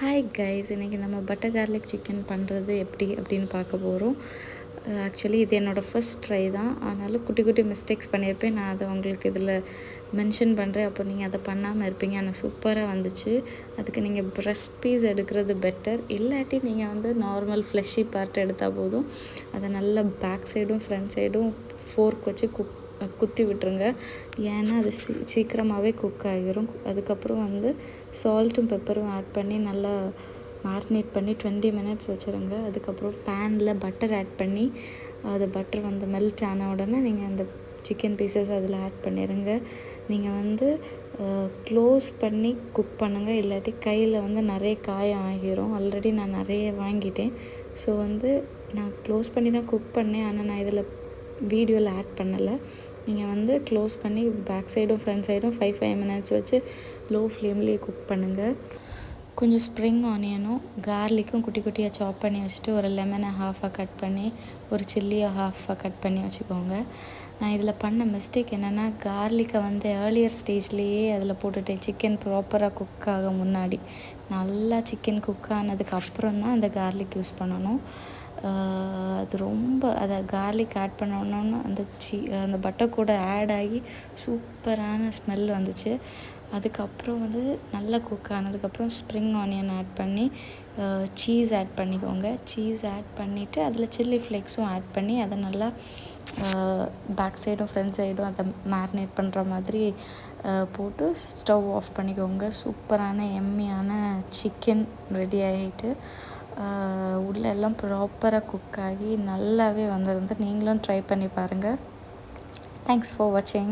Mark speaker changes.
Speaker 1: Hi guys, இன்றைக்கி நம்ம butter garlic chicken பண்ணுறது எப்படி அப்படின்னு பார்க்க போகிறோம். ஆக்சுவலி இது என்னோடய ஃபர்ஸ்ட் ட்ரை தான். ஆனாலும் குட்டி குட்டி மிஸ்டேக்ஸ் பண்ணியிருப்பேன். நான் அதை உங்களுக்கு இதில் மென்ஷன் பண்ணுறேன். அப்போ நீங்கள் அதை பண்ணாமல் இருப்பீங்க. ஆனால் சூப்பராக வந்துச்சு. அதுக்கு நீங்கள் ப்ரெஸ்ட் பீஸ் எடுக்கிறது பெட்டர். இல்லாட்டி நீங்கள் வந்து நார்மல் ஃப்ளெஷி பார்ட் எடுத்தால் போதும். அதை நல்லா பேக் சைடும் ஃப்ரண்ட் சைடும் ஃபோர்க் வச்சு குத்தி விட்டுருங்க. ஏன்னா அது சீக்கிரமாகவே குக் ஆகிரும். அதுக்கப்புறம் வந்து சால்ட்டும் பெப்பரும் ஆட் பண்ணி நல்லா மேரினேட் பண்ணி 20 மினிட்ஸ் வச்சுருங்க. அதுக்கப்புறம் பேனில் பட்டர் ஆட் பண்ணி அது பட்டர் வந்து மெல்ட் ஆன உடனே நீங்கள் அந்த சிக்கன் பீசஸ் அதில் ஆட் பண்ணிடுங்க. நீங்கள் வந்து க்ளோஸ் பண்ணி குக் பண்ணுங்கள். இல்லாட்டி கையில் வந்து நிறைய காயம் ஆகிரும். ஆல்ரெடி நான் நிறைய வாங்கிட்டேன். ஸோ வந்து நான் க்ளோஸ் பண்ணி தான் குக் பண்ணேன். ஆனால் நான் இதில் வீடியோவில் ஆட் பண்ணலை. நீங்கள் வந்து க்ளோஸ் பண்ணி பேக் சைடும் ஃப்ரண்ட் சைடும் 5 மினிட்ஸ் வச்சு லோ ஃப்ளேம்லேயே குக் பண்ணுங்கள். கொஞ்சம் ஸ்ப்ரிங் ஆனியனும் கார்லிக்கும் குட்டி குட்டியாக சாப் பண்ணி வச்சுட்டு ஒரு லெமனை ஹாஃபாக கட் பண்ணி ஒரு சில்லியை ஹாஃபாக கட் பண்ணி வச்சுக்கோங்க. நான் இதில் பண்ண மிஸ்டேக் என்னென்னா, கார்லிக்கை வந்து ஏர்லியர் ஸ்டேஜ்லேயே அதில் போட்டுட்டேன். சிக்கன் ப்ராப்பராக குக் ஆக முன்னாடி நல்லா சிக்கன் குக் ஆனதுக்கு அப்புறம் தான் அந்த கார்லிக் யூஸ் பண்ணணும். அது ரொம்ப அதை கார்லிக் ஆட் பண்ணணுன்னு அந்த பட்டர் கூட ஆட் ஆகி சூப்பரான ஸ்மெல் வந்துச்சு. அதுக்கப்புறம் வந்து நல்லா குக் ஆனதுக்கப்புறம் ஸ்ப்ரிங் ஆனியன் ஆட் பண்ணி சீஸ் ஆட் பண்ணிக்கோங்க. சீஸ் ஆட் பண்ணிவிட்டு அதில் சில்லி ஃப்ளேக்ஸும் ஆட் பண்ணி அதை நல்லா பேக் சைடும் ஃப்ரண்ட் சைடும் அதை மேரினேட் பண்ணுற மாதிரி போட்டு ஸ்டவ் ஆஃப் பண்ணிக்கோங்க. சூப்பரான எம்மியான சிக்கன் ரெடி ஆகிட்டு உள்ளெல்லாம் ப்ராப்பராக குக் ஆகி நல்லாவே வந்திருந்து. நீங்களும் ட்ரை பண்ணி பாருங்கள். தேங்க்ஸ் ஃபார் வாட்சிங்.